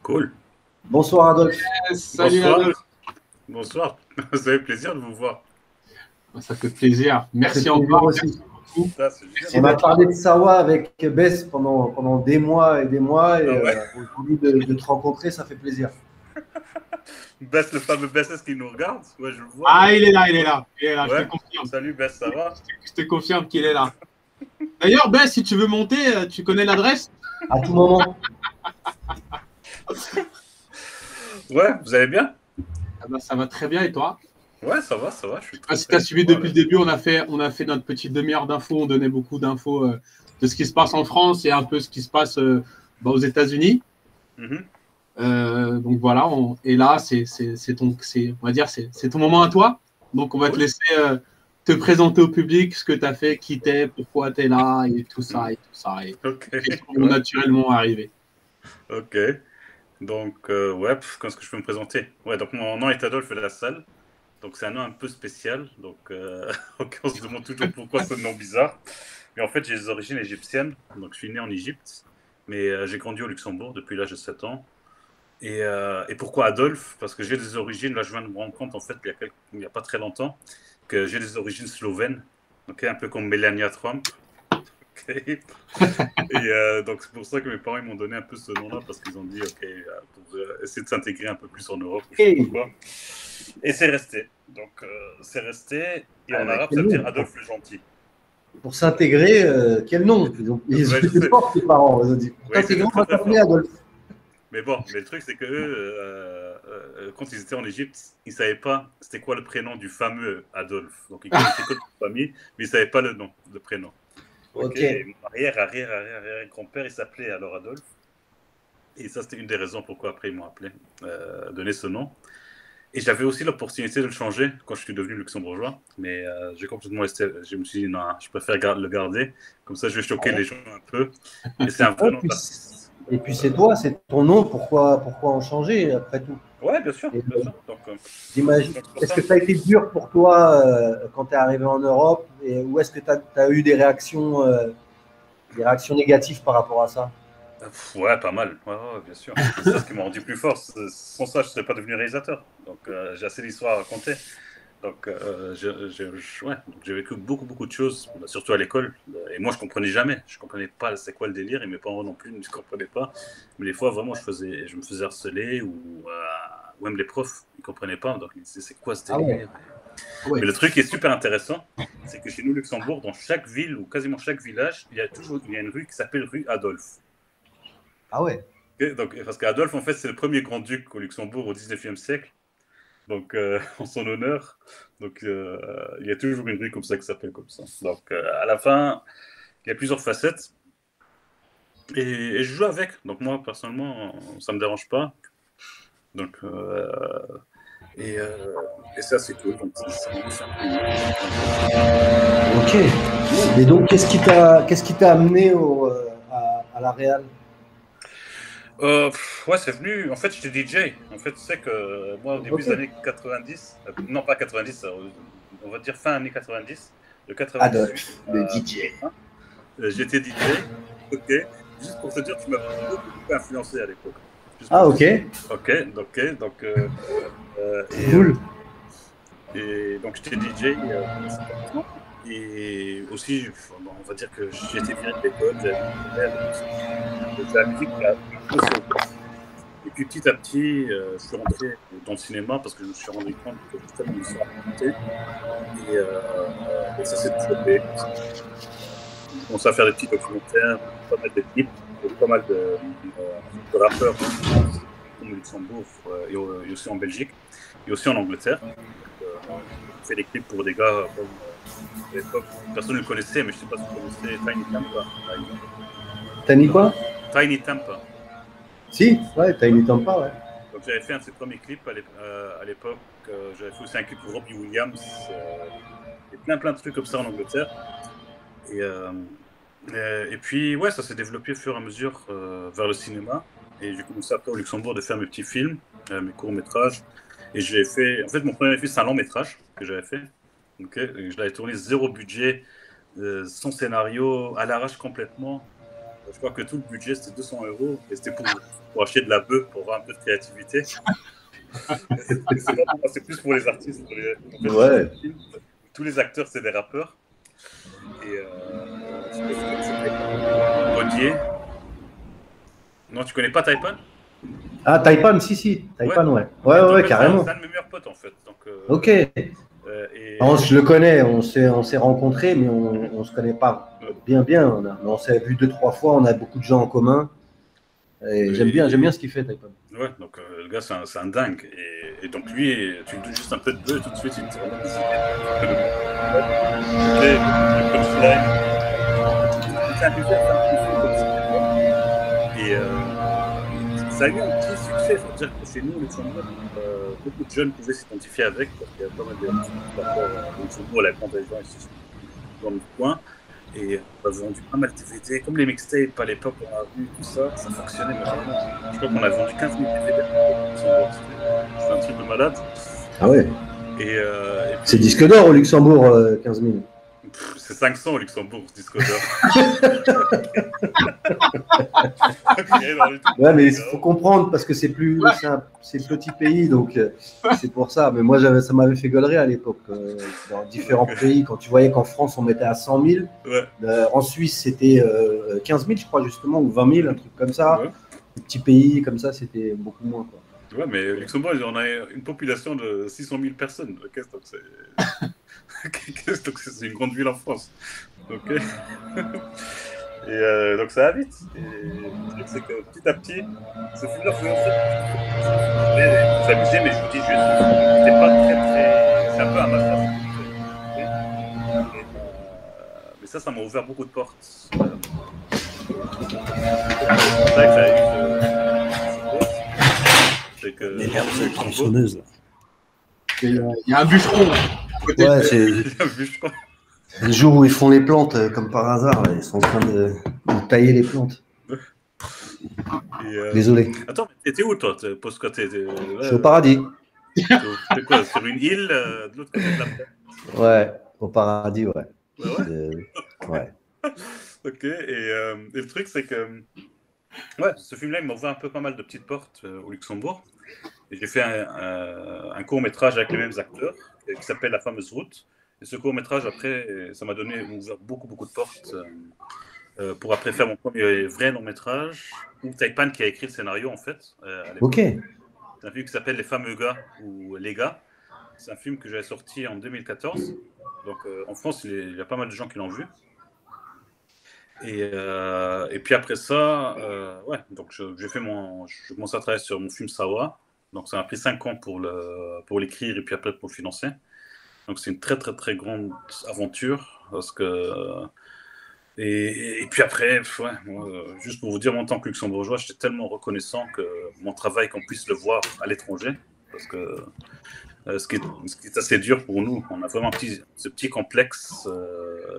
Cool. Bonsoir Adolphe. Salut Adolphe. Bonsoir. Ça fait plaisir de vous voir. Ça fait plaisir. Merci encore. Aussi. On a parlé de Sawa avec Bess pendant des mois et des mois. Et aujourd'hui, de te rencontrer, ça fait plaisir. Bess, le fameux Bess, est-ce qu'il nous regarde? Ouais, je le vois. Ah, il est là. Ouais, je te confirme. Salut Bess, ça va? Je te confirme qu'il est là. D'ailleurs, Bess, si tu veux monter, tu connais l'adresse? À tout moment. Ouais, vous allez bien? Ah bah, ça va très bien et toi? Ouais, ça va. Je suis très, si tu as suivi depuis le début, on a fait notre petite demi-heure d'infos. On donnait beaucoup d'infos de ce qui se passe en France et un peu ce qui se passe aux États-Unis. Donc voilà, et là, c'est ton moment à toi. Donc on va te laisser te présenter au public ce que tu as fait, qui t'es, pourquoi tu es là et tout ça. Et comment naturellement arrivé. Ok. Donc, comment est-ce que je peux me présenter? Ouais, donc mon nom est Adolphe Lassalle. Donc, c'est un nom un peu spécial. Donc, on se demande toujours pourquoi ce nom bizarre. Mais en fait, j'ai des origines égyptiennes. Donc, je suis né en Égypte. Mais j'ai grandi au Luxembourg depuis l'âge de 7 ans. Et pourquoi Adolphe? Parce que j'ai des origines, là je viens de me rendre compte en fait il n'y a pas très longtemps, que j'ai des origines slovènes, un peu comme Melania Trump. Et donc c'est pour ça que mes parents m'ont donné un peu ce nom-là, parce qu'ils ont dit pour essayer de s'intégrer un peu plus en Europe. Je sais pas quoi. Et c'est resté. Donc c'est resté, et en arabe ça veut dire Adolphe le gentil. Pour s'intégrer, quel nom? Ils ont été forts, tes parents. Ils ont dit, pour t'intégrer, on va t'appeler Adolphe. Mais bon, le truc, c'est que quand ils étaient en Égypte, ils ne savaient pas c'était quoi le prénom du fameux Adolphe. Donc, ils connaissaient que la famille, mais ils ne savaient pas le nom, le prénom. Ok. Et mon arrière-grand-père, il s'appelait alors Adolphe. Et ça, c'était une des raisons pourquoi après ils m'ont appelé, donné ce nom. Et j'avais aussi l'opportunité de le changer quand je suis devenu luxembourgeois. Mais j'ai complètement resté. Je me suis dit, non, je préfère le garder. Comme ça, je vais choquer les gens un peu. Et c'est un vrai nom d'artiste. Et puis c'est toi, c'est ton nom, pourquoi en changer après tout? Ouais, bien sûr. J'imagine. Est-ce que ça a été dur pour toi quand tu es arrivé en Europe, ou est-ce que tu as eu des réactions négatives par rapport à ça? Ouais, pas mal. Ouais, bien sûr. C'est ça ce qui m'a rendu plus fort. Sans ça, je ne serais pas devenu réalisateur. Donc, j'ai assez d'histoires à raconter. Donc, j'ai vécu beaucoup de choses, surtout à l'école. Et moi, je comprenais jamais. Je comprenais pas c'est quoi le délire, et mes parents non plus ne comprenaient pas. Mais des fois, vraiment, je me faisais harceler, ou même les profs, ils comprenaient pas. Donc, ils disaient, c'est quoi ce délire? Mais le truc qui est super intéressant, c'est que chez nous, Luxembourg, dans chaque ville ou quasiment chaque village, il y a une rue qui s'appelle rue Adolphe. Ah ouais. Donc, parce qu'Adolphe, en fait, c'est le premier grand-duc au Luxembourg au 19e siècle. Donc, en son honneur. Donc, il y a toujours une rue comme ça qui s'appelle comme ça. Donc, à la fin, il y a plusieurs facettes. Et je joue avec. Donc, moi, personnellement, ça ne me dérange pas. Donc, et ça, c'est cool. Donc, ok. Et donc, qu'est-ce qui t'a amené à la Real? Ouais, c'est venu. En fait, j'étais DJ. En fait, tu sais que moi, au début des années 90, non pas 90, on va dire fin années 90, de 98. Le DJ. J'étais DJ. Ok. Juste pour te dire, tu m'as beaucoup influencé à l'époque. Ah, ok. Donc, cool. Et donc, j'étais DJ. Et aussi, on va dire que j'étais viré de l'école, la musique m'a impressionné. Et puis petit à petit, je suis rentré dans le cinéma parce que je me suis rendu compte que j'étais tellement d'histoires à raconter. Et ça s'est développé. J'ai commencé à faire des petits documentaires, pas mal de clips, pas mal de rappeurs comme au Luxembourg et aussi en Belgique et aussi en Angleterre. J'ai fait des clips pour des gars comme à l'époque, personne ne le connaissait, mais je ne sais pas si vous connaissez Tiny Tampa, par exemple. Tiny quoi? Tiny Tampa. Si, ouais, Tiny Tampa, ouais. Donc j'avais fait un de ses premiers clips à l'époque. J'avais fait aussi un clip pour Robbie Williams. Et plein de trucs comme ça en Angleterre. Et puis, ouais, ça s'est développé au fur et à mesure vers le cinéma. Et j'ai commencé après au Luxembourg de faire mes petits films, mes courts-métrages. Et j'ai fait... En fait, mon premier film, c'est un long-métrage que j'avais fait. Et je l'avais tourné zéro budget, sans scénario, à l'arrache complètement. je crois que tout le budget c'était 200 € et c'était pour acheter de la bœuf pour avoir un peu de créativité. C'est plus pour les artistes. Ouais. Tous les acteurs c'est des rappeurs. Et Godier. Non, tu connais pas Taipan? Ah, Taipan, si. Taipan, ouais. Ouais, carrément. C'est un de mes meilleurs potes, en fait. Donc, ok. Je le connais, on s'est rencontrés, mais on se connaît pas bien. On s'est vu 2-3 fois, on a beaucoup de gens en commun. Et j'aime bien ce qu'il fait, Taipan. Ouais, donc le gars, c'est un dingue. Et donc, lui, tu lui donnes juste un peu de bœuf, tout de suite, il te rend ça a eu un petit succès, il faut dire que chez nous, au Luxembourg, beaucoup de jeunes pouvaient s'identifier avec, parce qu'il y a pas mal de Luxembourg, la grande région ici, dans le coin, et on a vendu pas mal de DVD, comme les mixtapes à l'époque, on a vu tout ça, ça fonctionnait, mais vraiment, je crois qu'on a vendu 15 000 DVD, c'est un truc de malade. Ah ouais. Et c'est disque d'or au Luxembourg, 15 000. C'est 500 au Luxembourg, disque d'or. Ouais, mais il faut comprendre parce que c'est petit pays, donc c'est pour ça. Mais moi, ça m'avait fait gaulerie à l'époque. Dans différents pays, quand tu voyais qu'en France, on mettait à 100 000. Ouais. En Suisse, c'était 15 000, je crois, justement, ou 20 000, un truc comme ça. Ouais. Les petits pays comme ça, c'était beaucoup moins, quoi. Ouais, mais Luxembourg, on a une population de 600 000 personnes. Okay, donc c'est une grande ville en France. Okay. Et donc ça va vite. Et le truc, c'est que petit à petit, ce film-là faisait s'amuser, mais je vous dis juste, c'était pas très. C'est un peu un massacre. Mais ça m'a ouvert beaucoup de portes. C'est vrai que ça a eu c'est que. Les merdes de tronçonneuse. Il y a un bûcheron. Ouais, c'est le jour où ils font les plantes, comme par hasard, là, ils sont en train de tailler les plantes. Désolé. Attends, t'étais où toi? Je suis au paradis. C'est quoi? Sur une île de l'autre côté de la mer? Ouais, au paradis, ouais. Ouais. Ok, et le truc c'est que ce film-là, il m'a ouvert un peu pas mal de petites portes au Luxembourg. Et j'ai fait un court-métrage avec les mêmes acteurs qui s'appelle La fameuse route. Et ce court-métrage, après, ça m'a ouvert beaucoup de portes pour après faire mon premier vrai long-métrage, où Taipan qui a écrit le scénario, en fait. Ok. C'est un film qui s'appelle Les fameux gars, ou Les gars. C'est un film que j'avais sorti en 2014. Donc, en France, il y a pas mal de gens qui l'ont vu. Et puis après ça, donc j'ai commencé à travailler sur mon film Sawa. Donc ça m'a pris 5 ans pour l'écrire et puis après pour le financer. Donc c'est une très grande aventure parce que et puis après, juste pour vous dire, en tant que luxembourgeois, j'étais tellement reconnaissant que mon travail, qu'on puisse le voir à l'étranger, parce que ce qui est assez dur pour nous, on a vraiment ce petit complexe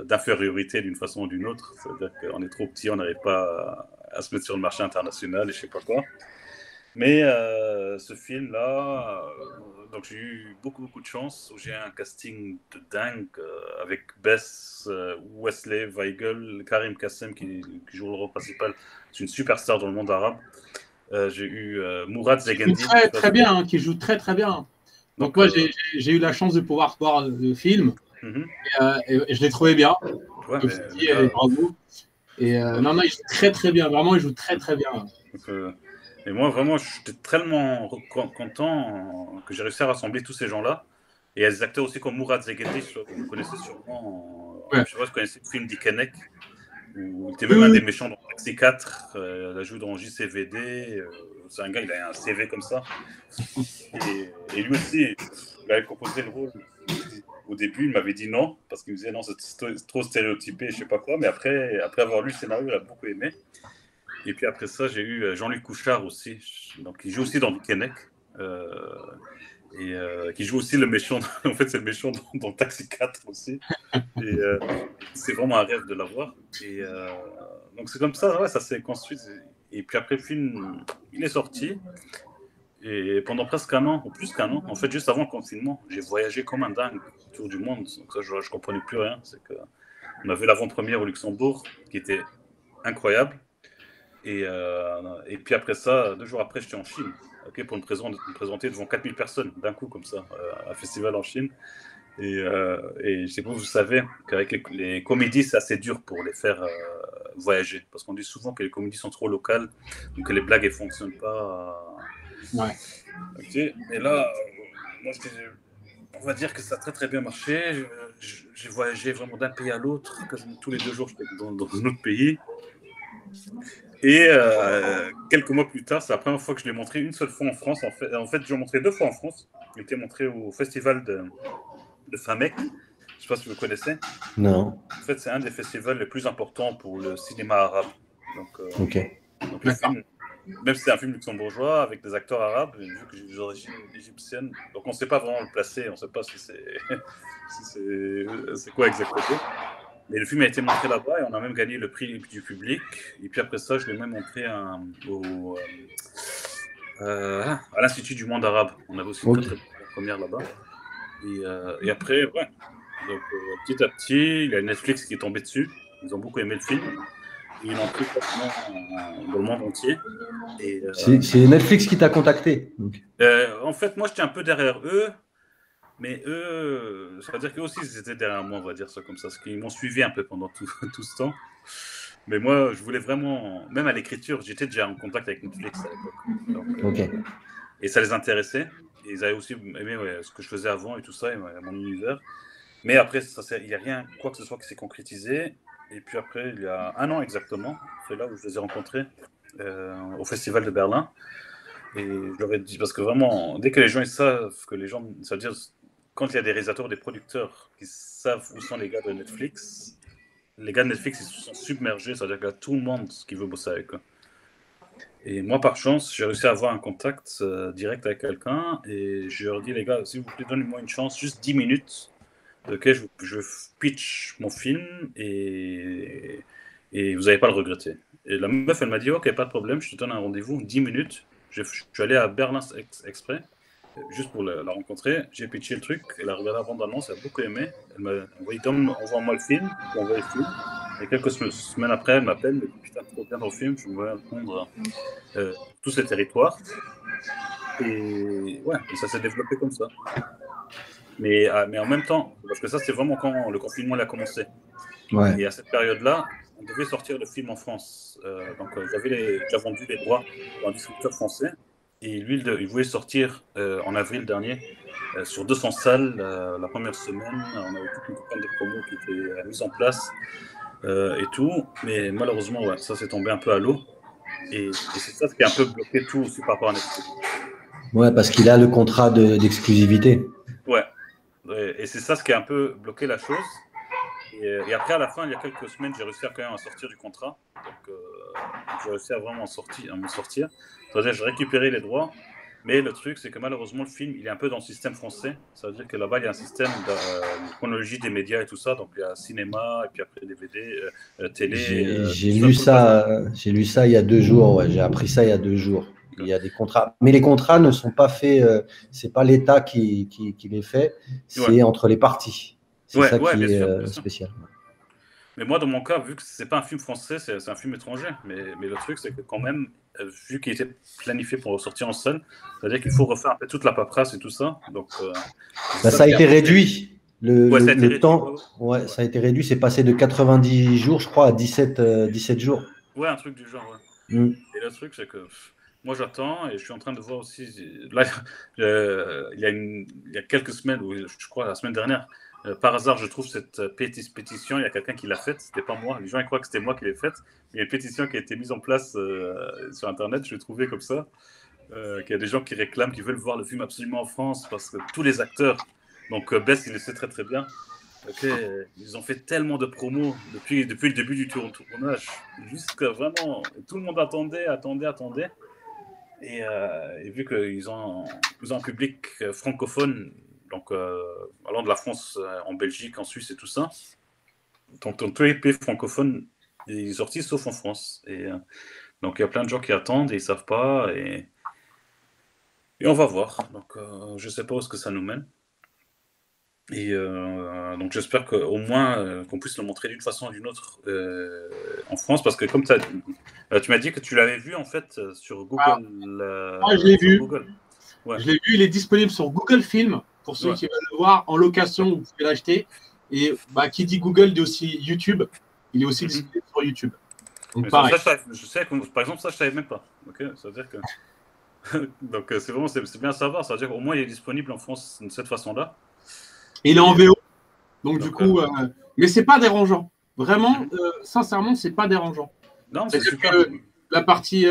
d'infériorité d'une façon ou d'une autre. C'est-à-dire qu'on est trop petit, on n'arrive pas à se mettre sur le marché international et je sais pas quoi. Mais ce film-là, donc j'ai eu beaucoup de chance. J'ai un casting de dingue avec Bess, Wesley Weigel, Karim Kassem qui joue le rôle principal. C'est une superstar dans le monde arabe. J'ai eu Mourad Zegendi. Très bien, hein, qui joue très bien. Donc moi, j'ai eu la chance de pouvoir voir le film et je l'ai trouvé bien. Ouais, bravo. Et non, il joue très bien. Vraiment, il joue très bien. Donc, et moi, vraiment, j'étais tellement content que j'ai réussi à rassembler tous ces gens-là. Et il y a des acteurs aussi comme Mourad Zegendi, vous connaissez sûrement. Je ne sais pas si vous connaissez le film d'Ikenek, où il était même un des méchants dans Taxi 4. Il a joué dans JCVD. C'est un gars, il a un CV comme ça. Et lui aussi, il avait proposé le rôle. Au début, il m'avait dit non, parce qu'il me disait non, c'est trop stéréotypé, je sais pas quoi. Mais après avoir lu le scénario, il a beaucoup aimé. Et puis après ça, j'ai eu Jean-Luc Couchard aussi. Donc, il joue aussi dans Kenek. Qui joue aussi le méchant. En fait, c'est le méchant dans Taxi 4 aussi. Et c'est vraiment un rêve de l'avoir. Et donc, c'est comme ça, ça s'est construit. Et puis après, le film, il est sorti. Et pendant presque un an, ou plus qu'un an, en fait, juste avant le confinement, j'ai voyagé comme un dingue autour du monde. Donc ça, je comprenais plus rien. C'est qu'on avait l'avant-première au Luxembourg, qui était incroyable. Et puis après ça, 2 jours après, j'étais en Chine, ok, pour me présenter devant 4000 personnes d'un coup, comme ça, un festival en Chine. Et je sais pas si vous savez qu'avec les comédies, c'est assez dur pour les faire voyager. Parce qu'on dit souvent que les comédies sont trop locales, donc que les blagues ne fonctionnent pas. Ouais. Ok. Et là, moi, on va dire que ça a très très bien marché. J'ai voyagé vraiment d'un pays à l'autre. Quasiment tous les 2 jours, j'étais dans un autre pays. Et quelques mois plus tard, c'est la première fois que je l'ai montré une seule fois en France. En fait je l'ai montré 2 fois en France. Il était montré au festival de Famec. Je ne sais pas si vous connaissez. Non. En fait, c'est un des festivals les plus importants pour le cinéma arabe. Donc, donc le film, même si c'est un film luxembourgeois avec des acteurs arabes, vu que j'ai des origines égyptiennes, donc on ne sait pas vraiment le placer, on ne sait pas si c'est quoi exactement. Mais le film a été montré là-bas et on a même gagné le prix du public. Et puis après ça, je l'ai même montré à l'Institut du monde arabe. On avait aussi une très, très bonne première là-bas. Et après, ouais. Donc petit à petit, il y a Netflix qui est tombé dessus. Ils ont beaucoup aimé le film. Et ils l'ont pris dans le monde entier. C'est Netflix qui t'a contacté. En fait, moi, j'étais un peu derrière eux. Mais eux, ça veut dire qu'eux aussi, ils étaient derrière moi, on va dire ça comme ça. Parce qu'ils m'ont suivi un peu pendant tout ce temps. Mais moi, je voulais vraiment, même à l'écriture, j'étais déjà en contact avec Netflix à l'époque. Et ça les intéressait. Et ils avaient aussi aimé ce que je faisais avant et tout ça, et mon univers. Mais après, il n'y a rien, quoi que ce soit, qui s'est concrétisé. Et puis après, il y a 1 an exactement, c'est là où je les ai rencontrés au Festival de Berlin. Et je leur ai dit, parce que vraiment, dès que les gens ils savent que les gens, ça veut dire, quand il y a des réalisateurs, des producteurs qui savent où sont les gars de Netflix, les gars de Netflix, ils se sont submergés, ça veut dire qu'il y a tout le monde qui veut bosser avec eux. Et moi, par chance, j'ai réussi à avoir un contact direct avec quelqu'un et je leur ai dit, les gars, s'il vous plaît, donnez-moi une chance, juste 10 minutes. Ok, je pitch mon film et vous n'allez pas le regretter. Et la meuf, elle m'a dit, ok, pas de problème, je te donne un rendez-vous, 10 minutes. Je suis allé à Berlin exprès, juste pour la rencontrer. J'ai pitché le truc, elle a regardé la bande-annonce, elle a beaucoup aimé. Elle m'a envoyé, envoie-moi le film, j'ai envoyé le film. Et quelques semaines après, elle m'appelle, elle me dit, putain, trop bien dans le film, je voudrais répondre tous ces territoires. Et ouais, et ça s'est développé comme ça. Mais en même temps, parce que ça, c'est vraiment quand le confinement a commencé. Ouais. Et à cette période-là, on devait sortir le film en France. Donc, j'avais déjà vendu les droits à un distributeur français. Et lui, il voulait sortir en avril dernier sur 200 salles la première semaine. On avait toute une campagne de promo qui était mise en place et tout. Mais malheureusement, ouais, ça s'est tombé un peu à l'eau. Et c'est ça qui a un peu bloqué tout aussi par rapport à Netflix. Ouais, parce qu'il a le contrat d'exclusivité. Ouais. Et c'est ça ce qui a un peu bloqué la chose. Et après, à la fin, il y a quelques semaines, j'ai réussi quand même à sortir du contrat. Donc, j'ai réussi à vraiment me sortir. C'est-à-dire, j'ai récupéré les droits. Mais le truc, c'est que malheureusement, le film, il est un peu dans le système français. Ça veut dire que là-bas, il y a un système de chronologie des médias et tout ça. Donc, il y a cinéma, et puis après DVD, télé. J'ai lu ça il y a 2 jours. Ouais, j'ai appris ça il y a 2 jours. Il y a des contrats, mais les contrats ne sont pas faits. C'est pas l'État qui les fait. C'est entre les parties. C'est ça qui est spécial. Mais moi, dans mon cas, vu que c'est pas un film français, c'est un film étranger. Mais le truc, c'est que quand même, vu qu'il était planifié pour sortir en salle, c'est-à-dire qu'il faut refaire un peu toute la paperasse et tout ça. Donc, ça a été réduit. Le temps, ça a été réduit. C'est passé de 90 jours, je crois, à 17 jours. Ouais, un truc du genre. Ouais. Et le truc, c'est que moi, j'attends et je suis en train de voir aussi. Là, il y a quelques semaines, ou je crois la semaine dernière, par hasard, je trouve cette pétition. Il y a quelqu'un qui l'a faite. C'était pas moi. Les gens ils croient que c'était moi qui l'ai faite. Il y a une pétition qui a été mise en place sur Internet. Je l'ai trouvée comme ça. Qu'il y a des gens qui réclament, qui veulent voir le film absolument en France parce que tous les acteurs. Donc Bess, il le sait très très bien. Ils ont fait tellement de promos depuis le début du tournage, jusqu'à vraiment tout le monde attendait. Et vu qu'ils ont un public francophone, donc allant de la France en Belgique, en Suisse et tout ça, donc dans tous les pays francophones, ils sont sortis sauf en France. Et donc il y a plein de gens qui attendent et ils savent pas. Et on va voir. Donc je sais pas où est-ce que ça nous mène. Et donc j'espère qu'au moins qu'on puisse le montrer d'une façon ou d'une autre en France, parce que comme tu m'as dit que tu l'avais vu en fait sur Google. Je l'ai sur vu. Google. Ouais. Je l'ai vu, il est disponible sur Google Film. Pour ceux qui veulent le voir en location, vous pouvez l'acheter. Et qui dit Google dit aussi YouTube. Il est aussi disponible sur YouTube. Donc pareil. Je sais que, par exemple, ça je savais même pas. Ok, ça veut dire que donc c'est vraiment c'est bien à savoir. Ça veut dire qu'au moins il est disponible en France de cette façon-là. Il est en VO. Donc du coup, mais c'est pas dérangeant. Vraiment, sincèrement, c'est pas dérangeant. Non, c'est super. La partie,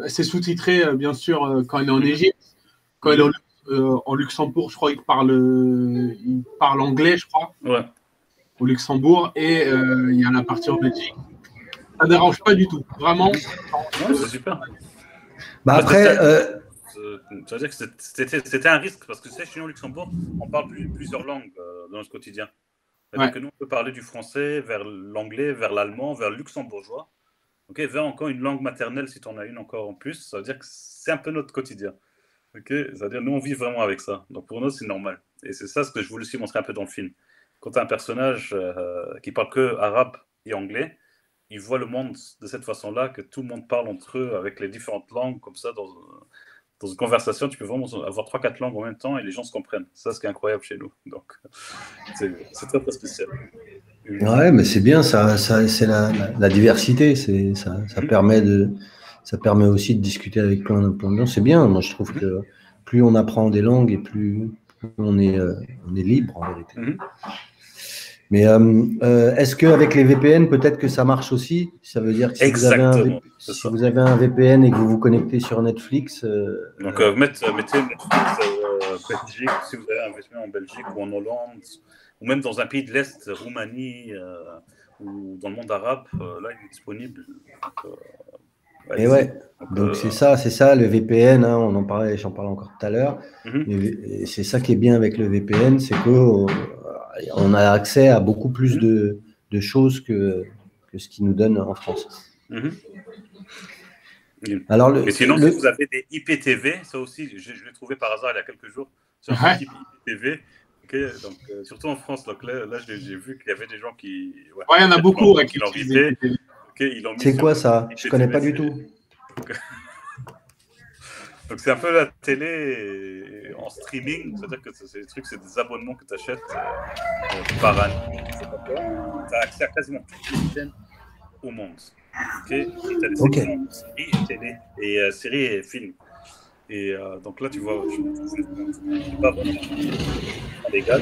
c'est sous-titré bien sûr quand il est en Égypte, quand il est en Luxembourg, je crois il parle anglais, je crois. Ouais. Au Luxembourg, et il y a la partie en Belgique. Ça dérange pas du tout, vraiment. Non, c'est super. Bah après, ça veut dire que c'était un risque, parce que tu sais, chez nous au Luxembourg, on parle plusieurs langues dans notre quotidien. C'est-à-dire que nous, on peut parler du français vers l'anglais, vers l'allemand, vers le luxembourgeois. Ok, vers encore une langue maternelle, si tu en as une encore en plus, ça veut dire que c'est un peu notre quotidien. Ok, c'est-à-dire nous, on vit vraiment avec ça. Donc pour nous, c'est normal. Et c'est ça ce que je voulais aussi montrer un peu dans le film. Quand tu as un personnage qui parle que arabe et anglais, il voit le monde de cette façon-là, que tout le monde parle entre eux avec les différentes langues, comme ça, dans une conversation, tu peux vraiment avoir 3-4 langues en même temps et les gens se comprennent. Ça, ce qui est incroyable chez nous. Donc, c'est très, très spécial. Ouais, mais c'est bien, c'est la diversité. Ça permet aussi de discuter avec plein de gens. C'est bien. Moi, je trouve que plus on apprend des langues et plus on est libre, en vérité. Mais est-ce qu'avec les VPN, peut-être que ça marche aussi? Ça veut dire que si vous avez un VPN et que vous vous connectez sur Netflix. Donc, mettez Netflix Belgique, si vous avez un VPN en Belgique ou en Hollande, ou même dans un pays de l'Est, Roumanie, ou dans le monde arabe, là, il est disponible. Et ouais, donc c'est ça le VPN, hein, j'en parlais encore tout à l'heure. C'est ça qui est bien avec le VPN, c'est que on a accès à beaucoup plus de choses que ce qu'ils nous donnent en France. Alors, et sinon, si vous avez des IPTV, ça aussi, je l'ai trouvé par hasard il y a quelques jours, sur un type IPTV. Okay, donc, surtout en France, donc là j'ai vu qu'il y avait des gens qui. Ouais, il y en a beaucoup qui l'ont visé. C'est quoi ça? Je connais pas du tout. Donc c'est un peu la télé en streaming, c'est-à-dire que c'est des trucs, c'est des abonnements que tu achètes par année. Tu as accès à quasiment toutes les chaînes au monde. Okay, tu as des sections séries et télé, et séries et films. Et donc là, tu vois, c'est pas vraiment légal.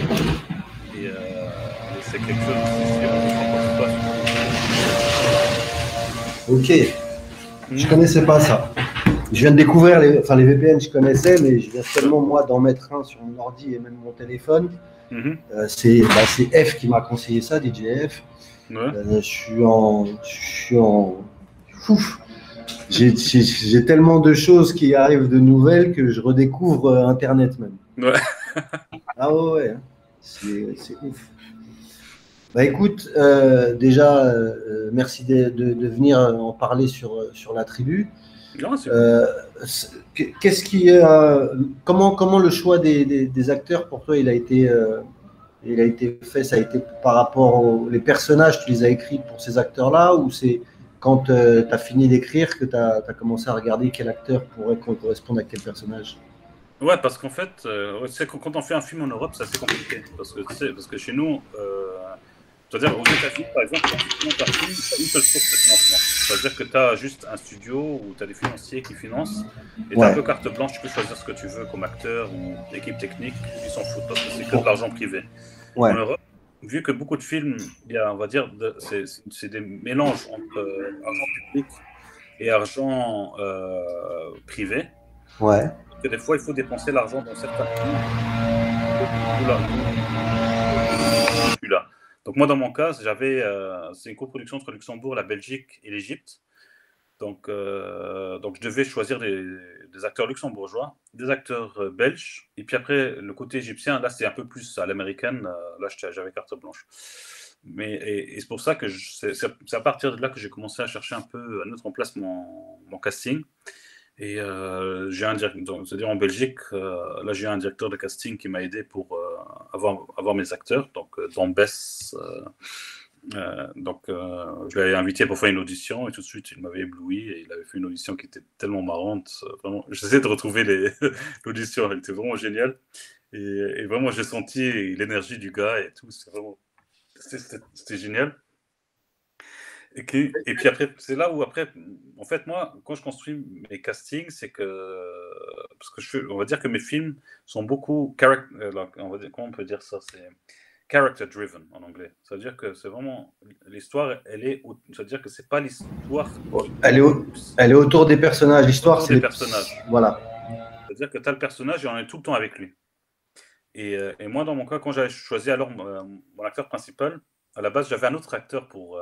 Et c'est quelque chose de Ok. Je connaissais pas ça. Je viens de découvrir les VPN, je connaissais, mais je viens seulement moi d'en mettre un sur mon ordi et même mon téléphone. C'est F qui m'a conseillé ça, DJF. Je suis en fouf. J'ai tellement de choses qui arrivent de nouvelles que je redécouvre Internet même. Ouais. Ah ouais, c'est ouf. Bah écoute, déjà, merci de venir en parler sur la tribu. Non, qu'est-ce qui, comment le choix des acteurs pour toi il a été fait? Ça a été par rapport aux personnages, tu les as écrits pour ces acteurs-là, ou c'est quand tu as fini d'écrire que tu as commencé à regarder quel acteur pourrait correspondre à quel personnage? Ouais, parce qu'en fait, quand on fait un film en Europe, c'est assez compliqué. Parce que chez nous, c'est-à-dire aux États-Unis, par exemple, quand tu montes un film, tu as une seule source de financement. C'est-à-dire que tu as juste un studio où tu as des financiers qui financent et tu as un peu carte blanche, tu peux choisir ce que tu veux comme acteur ou équipe technique, ils s'en foutent parce que c'est que de l'argent privé. En Europe, vu que beaucoup de films, on va dire, c'est des mélanges entre argent public et argent privé. Ouais. Que des fois, il faut dépenser l'argent dans certains films. Là. Donc moi, dans mon cas, c'est une coproduction entre Luxembourg, la Belgique et l'Égypte. Donc je devais choisir des acteurs luxembourgeois, des acteurs belges, et puis après, le côté égyptien, là, c'est un peu plus à l'américaine. Là, j'avais carte blanche. Et c'est pour ça que c'est à partir de là que j'ai commencé à chercher un peu, à mettre en place mon casting. Et j'ai un directeur, c'est-à-dire en Belgique, là j'ai un directeur de casting qui m'a aidé pour avoir mes acteurs. Donc, dans Bess, je l'avais invité pour faire une audition et tout de suite, il m'avait ébloui et il avait fait une audition qui était tellement marrante. Vraiment, j'essaie de retrouver l'audition, elle était vraiment géniale. Et vraiment, j'ai senti l'énergie du gars et tout. C'était génial. Et puis après, c'est là où après, en fait, moi, quand je construis mes castings, c'est que, parce que on va dire que mes films sont beaucoup, comment on peut dire ça, c'est character driven en anglais. Ça veut dire que c'est vraiment, l'histoire, ça veut dire que c'est pas l'histoire. Elle est autour des personnages. L'histoire, c'est les personnages. Voilà. C'est-à-dire que tu as le personnage et on est tout le temps avec lui. Et moi, dans mon cas, quand j'avais choisi alors mon acteur principal, à la base, j'avais un autre acteur pour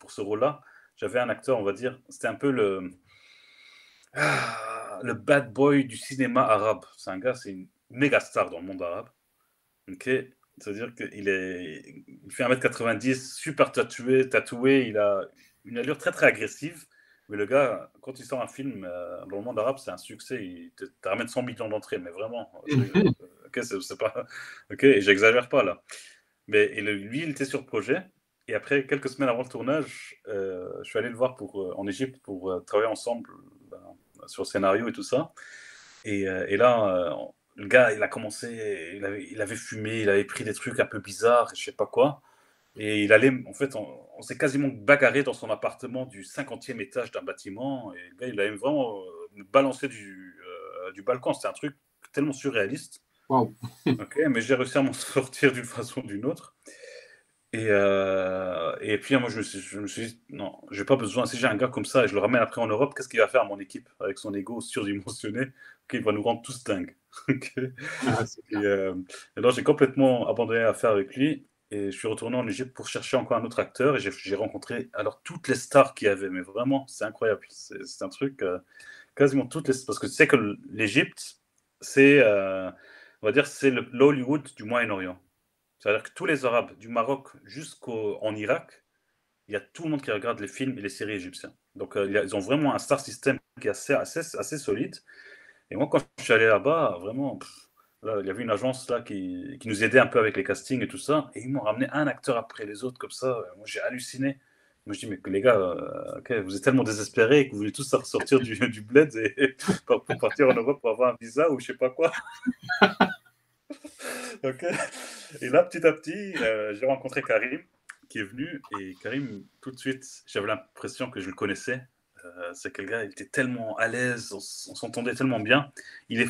ce rôle-là. J'avais un acteur, on va dire, c'était un peu le bad boy du cinéma arabe. C'est un gars, c'est une méga star dans le monde arabe. Ok, c'est-à-dire qu'il fait 1m90, super tatoué, il a une allure très très agressive. Mais le gars, quand il sort un film dans le monde arabe, c'est un succès. Il te ramène 100 millions d'entrées, mais vraiment. Ok, c'est pas. Ok, et j'exagère pas là. Mais lui, il était sur le projet. Et après, quelques semaines avant le tournage, je suis allé le voir en Égypte pour travailler ensemble sur le scénario et tout ça. Et là, le gars, il a commencé, il avait fumé, il avait pris des trucs un peu bizarres, je sais pas quoi. Et il allait, en fait, on s'est quasiment bagarré dans son appartement du 50e étage d'un bâtiment. Et le gars, il allait vraiment me balancer du balcon. C'était un truc tellement surréaliste. Wow. Ok, mais j'ai réussi à m'en sortir d'une façon ou d'une autre. Et puis moi, je me suis dit, non, j'ai pas besoin. Si j'ai un gars comme ça et je le ramène après en Europe, qu'est-ce qu'il va faire à mon équipe avec son ego surdimensionné? Il va nous rendre tous dingues. Et donc, j'ai complètement abandonné l'affaire avec lui. Et je suis retourné en Égypte pour chercher encore un autre acteur. Et j'ai rencontré alors toutes les stars qu'il y avait. Mais vraiment, c'est incroyable. C'est un truc, quasiment toutes les. Parce que tu sais que l'Égypte, c'est, on va dire, c'est l'Hollywood du Moyen-Orient. C'est-à-dire que tous les Arabes, du Maroc jusqu'en Irak, il y a tout le monde qui regarde les films et les séries égyptiennes. Donc, ils ont vraiment un star system qui est assez solide. Et moi, quand je suis allé là-bas, vraiment, là, il y avait une agence là qui nous aidait un peu avec les castings et tout ça. Et ils m'ont ramené un acteur après les autres comme ça. Moi, j'ai halluciné. Moi, je dis, mais les gars, vous êtes tellement désespérés que vous voulez tous sortir du bled pour partir en Europe pour avoir un visa ou je sais pas quoi. Okay. Et là, petit à petit, j'ai rencontré Karim qui est venu. Et Karim, tout de suite, j'avais l'impression que je le connaissais. C'est que le gars, il était tellement à l'aise, on s'entendait tellement bien.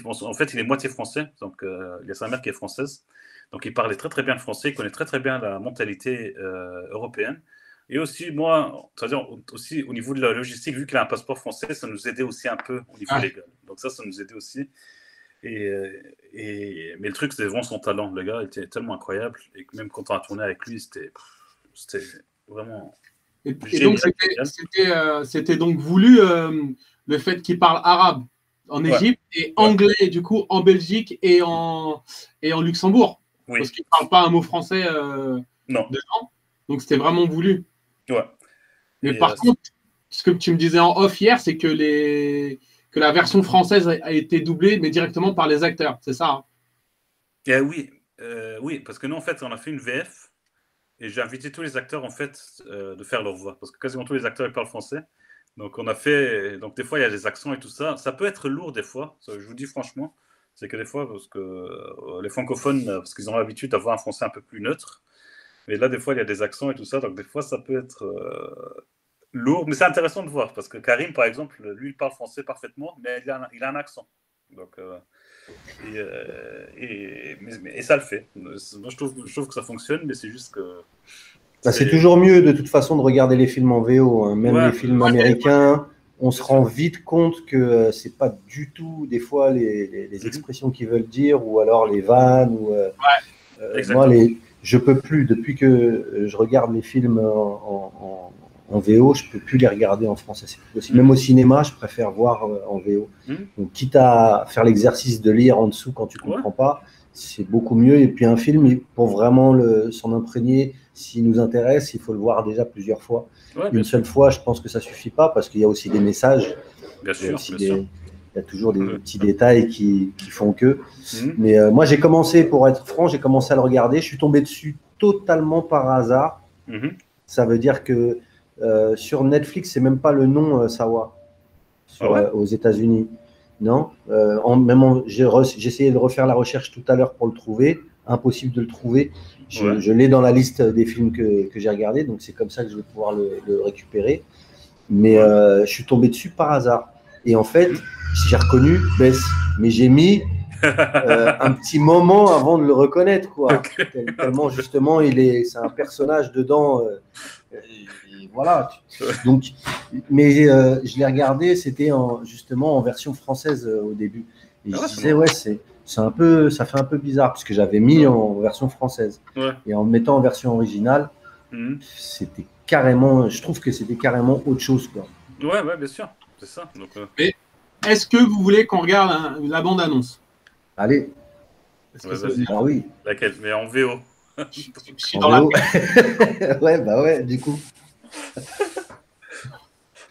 En fait, il est moitié français, donc il a sa mère qui est française. Donc il parlait très très bien le français, il connaît très très bien la mentalité européenne. Et aussi, moi, c'est-à-dire aussi au niveau de la logistique, vu qu'il a un passeport français, ça nous aidait aussi un peu au niveau légal. Donc ça nous aidait aussi. Mais le truc, c'était vraiment son talent. Le gars était tellement incroyable. Et même quand on a tourné avec lui, c'était vraiment... Et donc, c'était donc voulu le fait qu'il parle arabe en Égypte et anglais, du coup, en Belgique et en Luxembourg. Oui. Parce qu'il ne parle pas un mot français dedans. Donc, c'était vraiment voulu. Ouais. Mais par contre, ce que tu me disais en off hier, c'est que la version française a été doublée, mais directement par les acteurs. C'est ça, hein? Oui, parce que nous, en fait, on a fait une VF. Et j'ai invité tous les acteurs, en fait, de faire leur voix. Parce que quasiment tous les acteurs, ils parlent français. Donc, on a fait... Donc, des fois, il y a des accents et tout ça. Ça peut être lourd, des fois. Ça, je vous dis franchement. C'est que des fois, parce que les francophones, parce qu'ils ont l'habitude d'avoir un français un peu plus neutre. Mais là, des fois, il y a des accents et tout ça. Donc, des fois, ça peut être lourd. Mais c'est intéressant de voir. Parce que Karim, par exemple, lui, il parle français parfaitement. Mais il a un accent. Donc... Et ça le fait. Moi, je trouve que ça fonctionne, mais c'est juste que... C'est toujours mieux de toute façon de regarder les films en VO, hein. Même les films américains, on se rend vite compte que c'est pas du tout des fois les expressions qu'ils veulent dire ou alors les vannes. Moi, je peux plus, depuis que je regarde les films en VO, je peux plus les regarder en français. C'est plus possible. Même au cinéma, je préfère voir en VO. Donc, quitte à faire l'exercice de lire en dessous quand tu comprends pas, c'est beaucoup mieux. Et puis un film, pour vraiment s'en imprégner, s'il nous intéresse, il faut le voir déjà plusieurs fois. Une seule fois, je pense que ça suffit pas parce qu'il y a aussi des messages. Bien sûr. Il y y a toujours des petits détails qui font que. Mais moi, j'ai commencé, pour être franc, j'ai commencé à le regarder. Je suis tombé dessus totalement par hasard. Ça veut dire que sur Netflix, c'est même pas le nom Sawa aux États-Unis. Non, j'ai essayé de refaire la recherche tout à l'heure pour le trouver. Impossible de le trouver. Je l'ai dans la liste des films que j'ai regardés, donc c'est comme ça que je vais pouvoir le récupérer. Mais je suis tombé dessus par hasard. Et en fait, j'ai reconnu Bess, mais j'ai mis un petit moment avant de le reconnaître, quoi. Tellement justement, c'est un personnage dedans. Et voilà. Donc, mais je l'ai regardé, c'était justement en version française au début. Et je disais, ouais, ça fait un peu bizarre parce que j'avais mis en version française. Et en mettant en version originale, c'était carrément, je trouve que c'était carrément autre chose, quoi. Ouais, bien sûr, c'est ça. Donc, Mais est-ce que vous voulez qu'on regarde la bande-annonce? Allez. Ah oui. Laquelle? Mais en VO. Je suis dans VO. Ouais, bah ouais, du coup.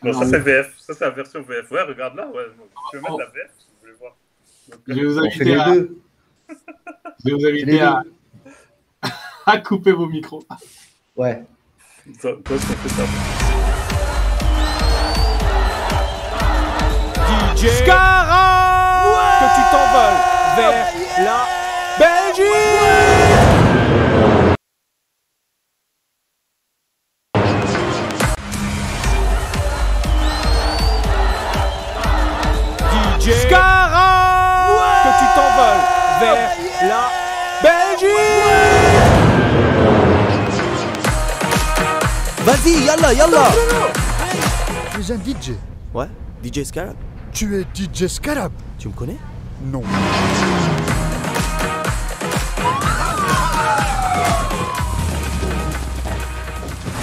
Non, ça c'est VF, ça c'est la version VF. Ouais, regarde là, ouais. Je vais mettre la VF si vous voulez voir. Donc, je vais vous inviter à couper vos micros. Ouais. Toi, ça fait ça. DJ Scarab, que tu t'envoles vers la Belgique. DJ Scarab, que tu t'envoles vers la Belgique. Vas-y, yalla, yalla. Tu es un DJ. Ouais, DJ Scarab. Tu es DJ Scarab. Tu me connais? Non.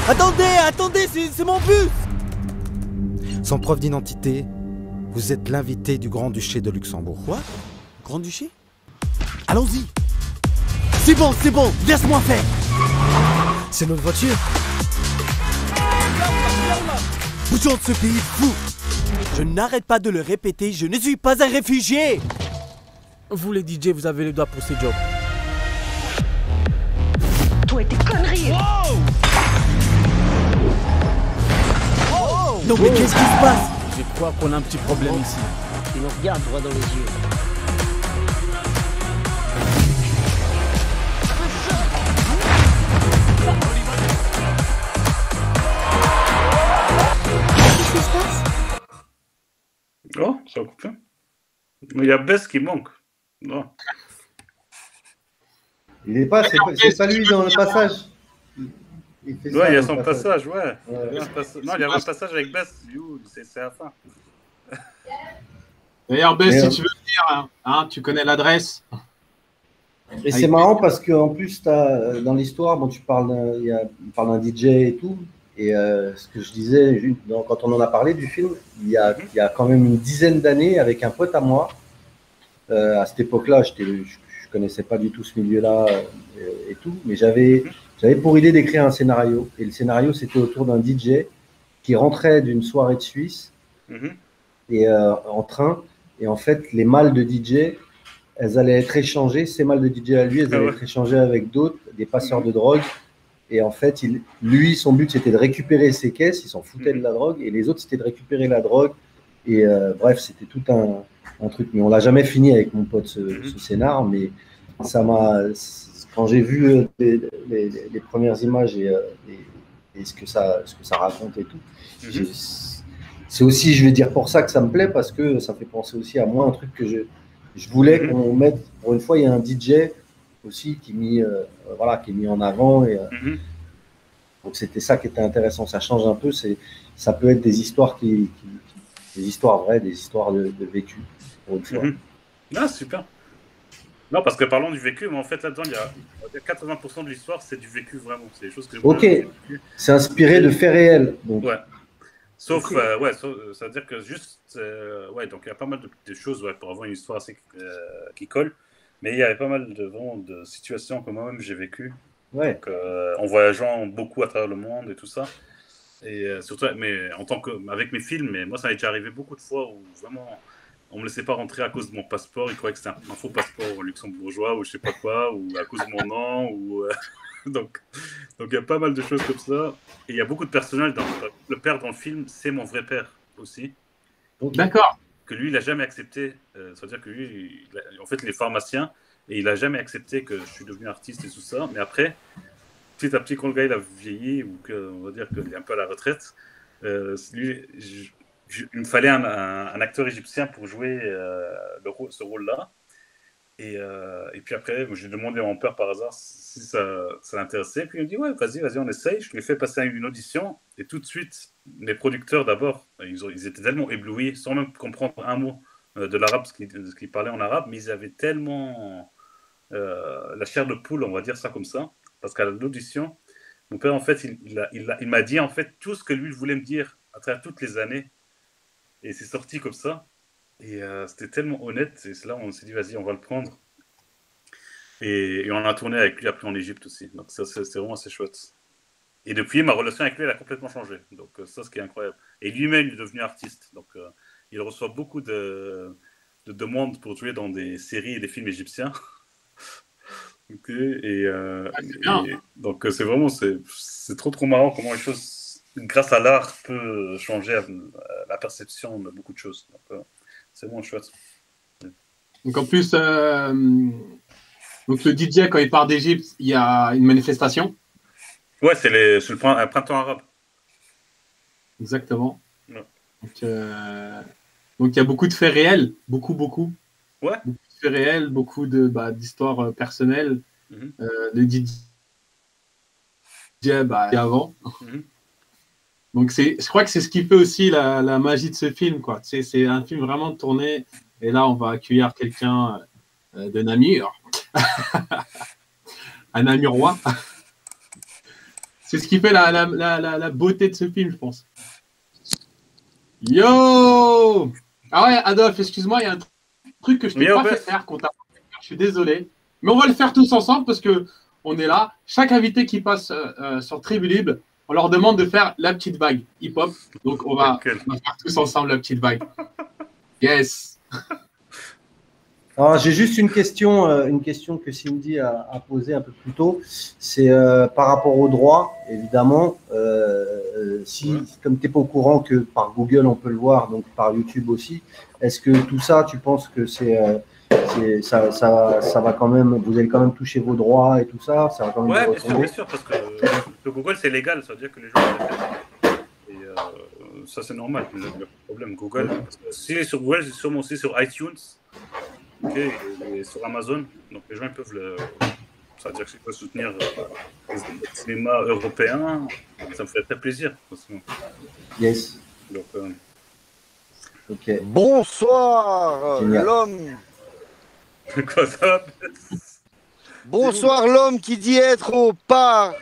Attendez, c'est mon bus. Sans preuve d'identité, vous êtes l'invité du Grand-Duché de Luxembourg. Quoi? Grand-Duché? Allons-y. C'est bon, laisse-moi faire. C'est notre voiture. Bougeons de ce pays fou. Je n'arrête pas de le répéter, je ne suis pas un réfugié. Vous les DJ, vous avez les doigts pour ces jobs. Toi et tes conneries. Wow. Non mais qu'est-ce qui se passe? Je crois qu'on a un petit problème ici. Il nous regarde droit dans les yeux. Qu'est-ce qui se passe? Oh, ça a coupé. Mais il y a Bess qui manque. Non. Il n'est pas, c'est pas lui dans le passage. Il y a son passage, ouais. Non, il y avait un passage avec Bess. C'est à la fin. D'ailleurs, Bess, si tu veux venir, hein, tu connais l'adresse. Et c'est marrant parce qu'en plus, dans l'histoire, bon, tu parles d'un DJ et tout. Et ce que je disais, quand on en a parlé du film, il y a quand même une dizaine d'années, avec un pote à moi, à cette époque-là, je connaissais pas du tout ce milieu-là et tout, mais j'avais pour idée d'écrire un scénario. Et le scénario, c'était autour d'un DJ qui rentrait d'une soirée de Suisse et en train. Et en fait, les malles de DJ, elles allaient être échangées. Ces malles de DJ à lui, elles allaient être échangées avec d'autres, des passeurs de drogue. Et en fait, lui, son but, c'était de récupérer ses caisses. Il s'en foutait de la drogue. Et les autres, c'était de récupérer la drogue. Et bref, c'était tout un truc. Mais on l'a jamais fini avec mon pote, ce scénar. Mais ça m'a... Quand j'ai vu les premières images et ce que ça raconte et tout, c'est aussi, je vais dire, pour ça que ça me plaît, parce que ça fait penser aussi à moi, un truc que je voulais qu'on mette. Pour une fois, il y a un DJ aussi qui est mis en avant. Et, donc c'était ça qui était intéressant. Ça change un peu. Ça peut être des histoires des histoires vraies, des histoires de vécu, pour une fois. Ah, super. Non, parce que parlons du vécu, mais en fait, là-dedans, il y a 80% de l'histoire, c'est du vécu vraiment. C'est des choses que c'est inspiré de faits réels. Donc. Ouais. Sauf, ça veut dire que juste, donc il y a pas mal de choses pour avoir une histoire assez qui colle, mais il y avait pas mal de situations que moi-même j'ai vécues, donc, en voyageant beaucoup à travers le monde et tout ça, et surtout, mais avec mes films, mais moi ça m'est déjà arrivé beaucoup de fois où vraiment on me laissait pas rentrer à cause de mon passeport. Ils croyaient que c'était un faux passeport luxembourgeois ou je sais pas quoi, ou à cause de mon nom. Donc il y a pas mal de choses comme ça. Et il y a beaucoup de personnages. Le père dans le film, c'est mon vrai père aussi. D'accord. Que lui, il a jamais accepté. C'est-à-dire que lui, en fait, il est pharmacien et il a jamais accepté que je suis devenu artiste et tout ça. Mais après, petit à petit, quand le gars il a vieilli ou on va dire qu'il est un peu à la retraite, lui, il me fallait un acteur égyptien pour jouer ce rôle-là. Et puis après, j'ai demandé à mon père par hasard si ça l'intéressait. Puis il me dit, ouais, vas-y, on essaye. Je lui ai fait passer une audition. Et tout de suite, les producteurs, d'abord, ils étaient tellement éblouis, sans même comprendre un mot de l'arabe, ce qu'ils parlaient en arabe, mais ils avaient tellement la chair de poule, on va dire ça comme ça. Parce qu'à l'audition, mon père, en fait, il m'a dit en fait tout ce que lui voulait me dire à travers toutes les années. Et c'est sorti comme ça. Et c'était tellement honnête. Et c'est là où on s'est dit, vas-y, on va le prendre. Et on a tourné avec lui après en Égypte aussi. Donc ça, c'est vraiment assez chouette. Et depuis, ma relation avec lui, elle a complètement changé. Donc ça, ce qui est incroyable. Et lui-même, il est devenu artiste. Donc il reçoit beaucoup de demandes pour jouer dans des séries et des films égyptiens. Okay. Donc c'est vraiment c'est trop marrant comment les choses grâce à l'art peut changer la perception de beaucoup de choses. Donc c'est vraiment chouette. Donc en plus donc le DJ quand il part d'Égypte, il y a une manifestation. Ouais, c'est le printemps arabe. Exactement. Ouais. Donc il y a beaucoup de faits réels, beaucoup. Ouais. Beaucoup de faits réels, beaucoup d'histoires personnelles. Le DJ avant. Donc je crois que c'est ce qui fait aussi la magie de ce film, quoi. C'est un film vraiment tourné. Et là, on va accueillir quelqu'un de Namur, un Namurois. C'est ce qui fait la beauté de ce film, je pense. Yo! Ah ouais, Adolphe, excuse-moi, il y a un truc que je t'ai pas fait faire, qu'on t'a pas fait faire. Je suis désolé. Mais on va le faire tous ensemble parce que on est là. Chaque invité qui passe sur Tribu Libre, on leur demande de faire la petite vague hip-hop. Donc on va faire tous ensemble la petite vague. Yes. Alors j'ai juste une question que Cindy a posée un peu plus tôt. C'est par rapport au droit, évidemment. Comme tu n'es pas au courant que par Google on peut le voir, donc par YouTube aussi, est-ce que tout ça, tu penses que ça va quand même, vous allez quand même toucher vos droits et tout ça, ça va quand même bien sûr, parce que le Google c'est légal, ça veut dire que les gens et ça c'est normal, il n'y a pas de problème. Google, parce que s'il est sur Google, c'est sûrement aussi sur iTunes, et sur Amazon, donc les gens ils peuvent ça veut dire que je peux soutenir le cinéma européen, ça me fait très plaisir. Yes. Donc, ok. Bonsoir, l'homme. Quoi ça? Bonsoir, l'homme qui dit être au par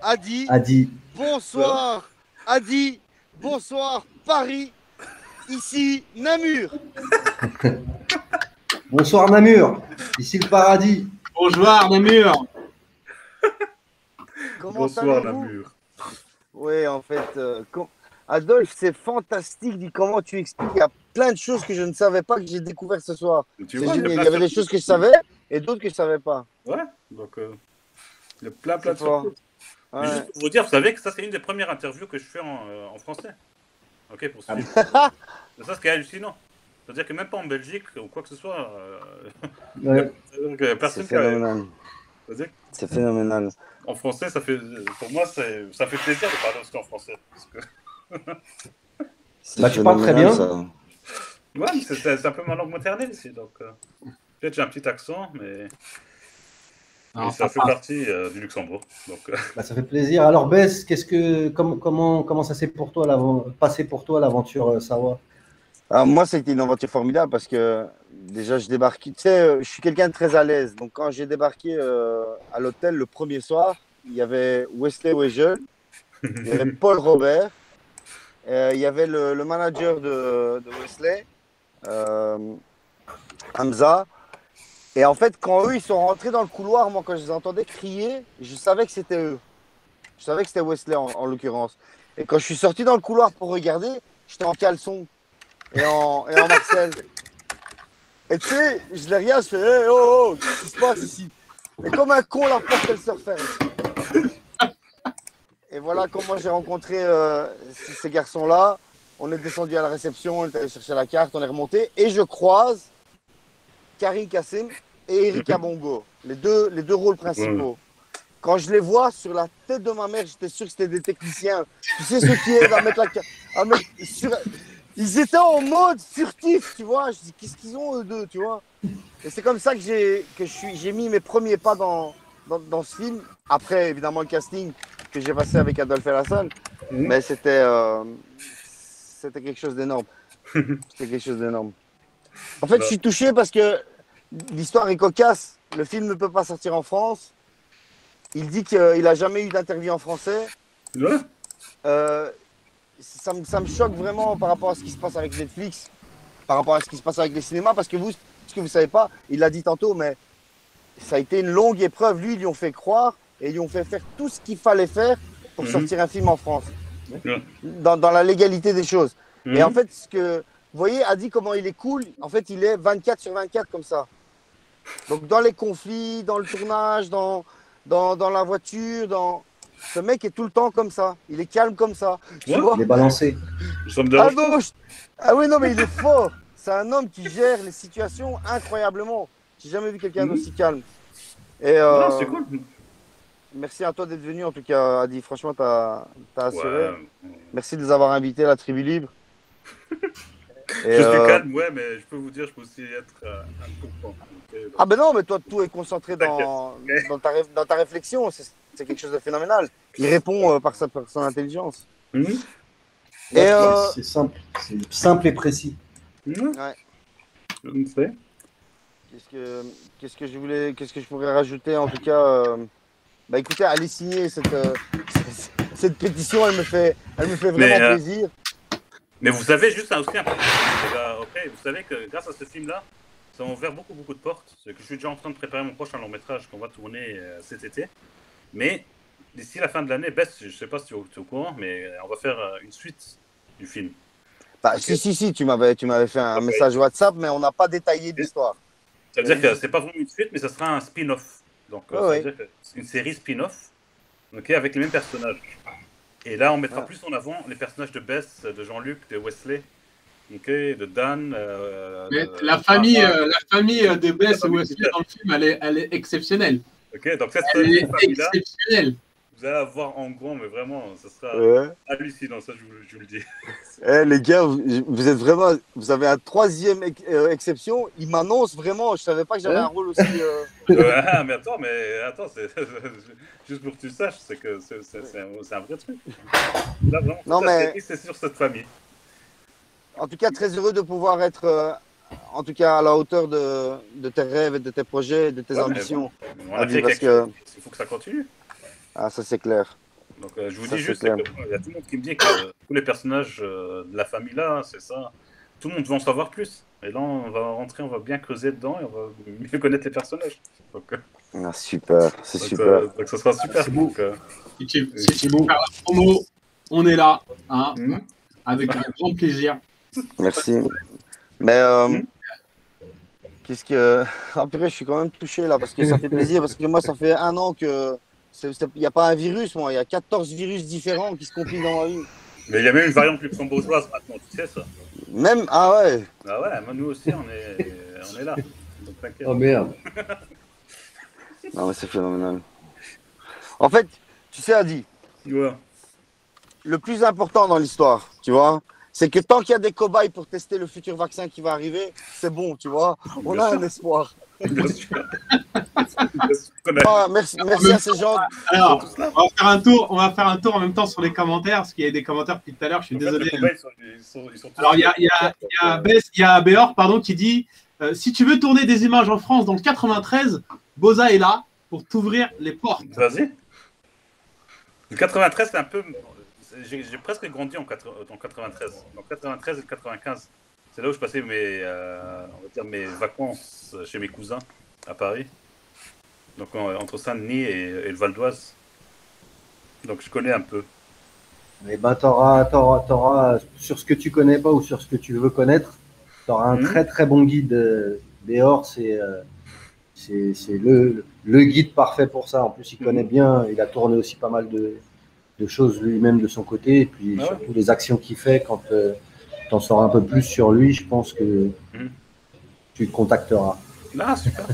Adi. Bonsoir, Adi. Bonsoir, Paris. Ici, Namur. Bonsoir, Namur. Ici, le paradis. Bonjour, Namur. Bonsoir, Namur. Oui, en fait, Adolphe, c'est fantastique. Comment tu expliques? Il y a plein de choses que je ne savais pas que j'ai découvert ce soir. Il y avait des choses que je savais et d'autres que je ne savais pas. Ouais, donc il y a plein de choses. Ouais. Mais juste pour vous dire, vous savez que ça, c'est une des premières interviews que je fais en français. Ok, pour ce film. C'est ça ce qui est hallucinant. C'est-à-dire que même pas en Belgique ou quoi que ce soit, personne c'est phénoménal. C'est phénoménal. En français, pour moi, ça fait plaisir de parler aussi en français. Parce que... tu parles très bien. Ça. Ouais, mais c'est un peu ma langue maternelle ici. Donc, peut-être j'ai un petit accent, mais ça fait partie du Luxembourg. Donc, ça fait plaisir. Alors, Bess, comment ça s'est passé pour toi l'aventure Sawa? Alors moi, c'était une aventure formidable parce que déjà, je débarquais. Tu sais, je suis quelqu'un de très à l'aise. Donc, quand j'ai débarqué à l'hôtel le premier soir, il y avait Wesley Wegel, il y avait Paul Robert, il y avait le manager de Wesley, Hamza. Et en fait, quand eux, ils sont rentrés dans le couloir, moi, quand je les entendais crier, je savais que c'était eux. Je savais que c'était Wesley en l'occurrence. Et quand je suis sorti dans le couloir pour regarder, j'étais en caleçon. Et en Marcel. Et tu sais, je les regarde, je fais hey, oh, qu'est-ce qui se passe ici? Et comme un con, la porte, elle se referme. Et voilà comment j'ai rencontré ces garçons-là. On est descendu à la réception, on est allé chercher la carte, on est remonté. Et je croise Karim Kassim et Eric Abongo, les deux rôles principaux. Quand je les vois sur la tête de ma mère, j'étais sûr que c'était des techniciens. Tu sais ceux qui aident à mettre la carte. Ils étaient en mode furtif, tu vois. Je dis, qu'est-ce qu'ils ont eux deux, tu vois. Et c'est comme ça que j'ai mis mes premiers pas dans ce film. Après, évidemment, le casting que j'ai passé avec Adolphe Elassane. Mais c'était quelque chose d'énorme. C'était quelque chose d'énorme. En fait, je suis touché parce que l'histoire est cocasse. Le film ne peut pas sortir en France. Il dit qu'il n'a jamais eu d'interview en français. Ouais. Ça me choque vraiment par rapport à ce qui se passe avec Netflix, par rapport à ce qui se passe avec les cinémas, parce que vous, ce que vous ne savez pas, il l'a dit tantôt, mais ça a été une longue épreuve. Lui, ils lui ont fait croire et ils lui ont fait faire tout ce qu'il fallait faire pour sortir un film en France, dans la légalité des choses. Et en fait, vous voyez, Adi, comment il est cool, en fait, il est 24 sur 24 comme ça. Donc, dans les conflits, dans le tournage, dans la voiture, ce mec est tout le temps comme ça. Il est calme comme ça. Tu vois, il est balancé. Ah oui, non, mais il est fort. C'est un homme qui gère les situations incroyablement. J'ai jamais vu quelqu'un d'aussi calme. Et c'est cool. Merci à toi d'être venu, en tout cas, Adi. Franchement, t'as assuré. Merci de les avoir invités à la Tribu Libre. Je suis calme, ouais, mais je peux vous dire, je peux aussi être un peu con. Ah ben non, mais toi, tout est concentré dans ta réflexion. C'est quelque chose de phénoménal. Il répond par son intelligence. C'est simple. C'est simple et précis. Ouais. Je ne sais. Qu'est-ce que je pourrais rajouter, en tout cas bah écoutez, allez signer cette pétition, elle me fait vraiment plaisir. Mais vous savez, juste aussi un peu, vous savez que grâce à ce film-là, ça m'a ouvert beaucoup de portes. C'est que je suis déjà en train de préparer mon prochain long métrage qu'on va tourner cet été. Mais d'ici la fin de l'année, Bess, je ne sais pas si tu es au courant, mais on va faire une suite du film. Bah, si, tu m'avais fait un message WhatsApp, mais on n'a pas détaillé l'histoire. Ça veut dire que c'est pas vraiment une suite, mais ça sera un spin-off. Donc, ça veut dire que c'est une série spin-off, avec les mêmes personnages. Et là, on mettra plus en avant les personnages de Bess, de Jean-Luc, de Wesley, de Dan. La famille de Bess et Wesley dans le film, elle est exceptionnelle. Donc cette elle est famille-là, exceptionnelle. vous allez la voir en grand, mais vraiment, ça sera hallucinant, ça je vous le dis. Les gars, vous êtes vraiment, vous avez un troisième exception. Il m'annonce vraiment, je savais pas que j'avais un rôle aussi. Mais attends, juste pour que tu saches, c'est que c'est un vrai truc. Là, vraiment, non, mais c'est sur cette famille. En tout cas, très heureux de pouvoir être, en tout cas, à la hauteur de tes rêves et de tes projets, de tes ambitions. Parce que il faut que ça continue. Ah, ça c'est clair. Donc je vous dis juste, il y a tout le monde qui me dit que tous les personnages de la famille là, c'est ça. Tout le monde veut en savoir plus. Et là, on va rentrer, on va bien creuser dedans et on va mieux connaître les personnages. Donc, super, c'est super. Donc ça sera super. C'est beau. Si tu veux faire la promo, on est là, hein, avec un grand plaisir. Merci. Mais qu'est-ce que... Après, je suis quand même touché là parce que ça fait plaisir, parce que moi, ça fait 1 an que il n'y a pas un virus, moi, il y a 14 virus différents qui se compliquent dans ma vie. Mais il y a même une variante luxembourgeoise maintenant, tu sais ça? Même? Ah ouais? Ah ouais, nous aussi, on est là. Donc t'inquiète. Oh merde. Non, mais c'est phénoménal. En fait, tu sais, Adi, le plus important dans l'histoire, tu vois, c'est que tant qu'il y a des cobayes pour tester le futur vaccin qui va arriver, c'est bon, tu vois. On a un espoir. Bien sûr. Merci à ces gens. Alors, on va faire un tour en même temps sur les commentaires, parce qu'il y a des commentaires depuis tout à l'heure, je suis désolé. Alors, il y a Béor, pardon, qui dit si tu veux tourner des images en France dans le 93, Boza est là pour t'ouvrir les portes. Vas-y. Le 93, c'est un peu... J'ai presque grandi en 93. En 93 et 95. C'est là où je passais mes vacances chez mes cousins à Paris. Donc entre Saint-Denis et le Val d'Oise. Donc je connais un peu. Et ben t'auras sur ce que tu connais pas ou sur ce que tu veux connaître, tu auras un très très bon guide Béor, c'est le guide parfait pour ça. En plus, il connaît bien, il a tourné aussi pas mal de choses lui-même de son côté. Et puis, surtout les actions qu'il fait, quand tu en sauras un peu plus sur lui, je pense que tu le contacteras. Ah, super.